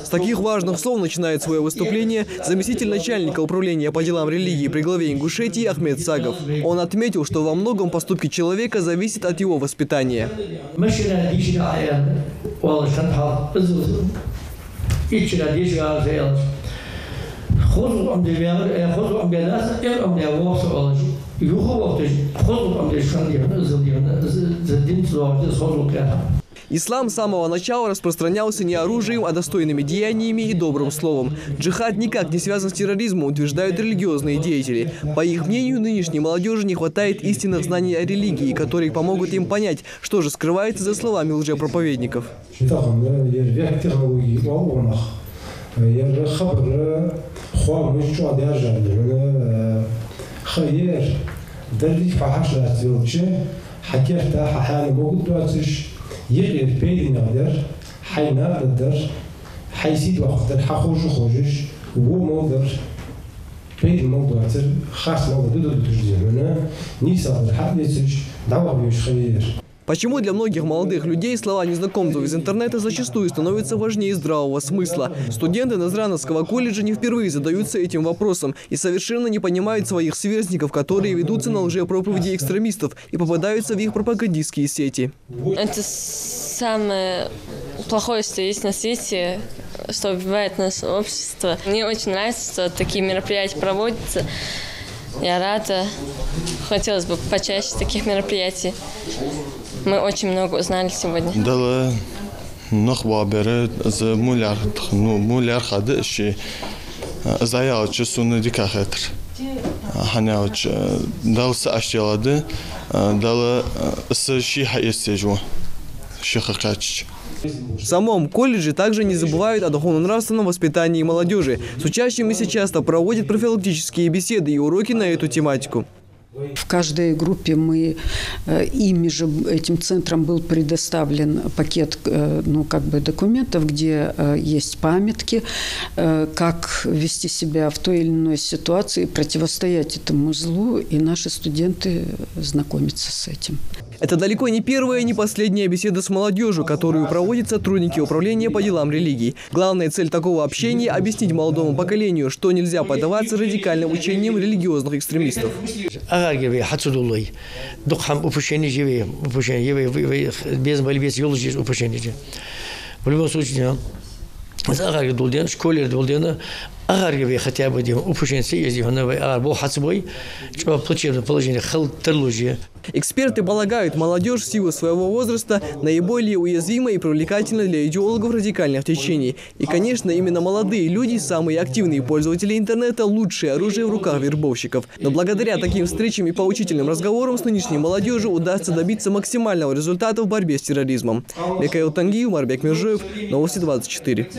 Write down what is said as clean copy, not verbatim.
С таких важных слов начинает свое выступление заместитель начальника управления по делам религии при главе Ингушетии Ахмед Сагов. Он отметил, что во многом поступки человека зависят от его воспитания. Ислам с самого начала распространялся не оружием, а достойными деяниями и добрым словом. Джихад никак не связан с терроризмом, утверждают религиозные деятели. По их мнению, нынешней молодежи не хватает истинных знаний о религии, которые помогут им понять, что же скрывается за словами лжепроповедников. Почему для многих молодых людей слова незнакомцев из интернета зачастую становятся важнее здравого смысла? Студенты Назрановского колледжа не впервые задаются этим вопросом и совершенно не понимают своих сверстников, которые ведутся на лжепроповеди экстремистов и попадаются в их пропагандистские сети. Это самое плохое, что есть на свете, что убивает наше общество. Мне очень нравится, что такие мероприятия проводятся. Я рада. Хотелось бы почаще таких мероприятий. Мы очень много узнали сегодня. Дала нахваберы за муляр хады ши заялчы суны дикахетр. Ханялч далса ашчалады дала с шиха естежу шихакач. В самом колледже также не забывают о духовно-нравственном воспитании молодежи. С учащимися часто проводят профилактические беседы и уроки на эту тематику. В каждой группе ими же, этим центром был предоставлен пакет документов, где есть памятки, как вести себя в той или иной ситуации, противостоять этому злу, и наши студенты знакомятся с этим. Это далеко не первая и не последняя беседа с молодежью, которую проводят сотрудники управления по делам религий. Главная цель такого общения – объяснить молодому поколению, что нельзя поддаваться радикальным учениям религиозных экстремистов. В любом случае, хотя бы плачевное положение. Эксперты полагают, молодежь в силу своего возраста наиболее уязвима и привлекательна для идеологов радикальных течений. И, конечно, именно молодые люди, самые активные пользователи интернета, лучшее оружие в руках вербовщиков. Но благодаря таким встречам и поучительным разговорам с нынешней молодежью удастся добиться максимального результата в борьбе с терроризмом. Микаил Тангиев, Марбек Межоев, Новости 24.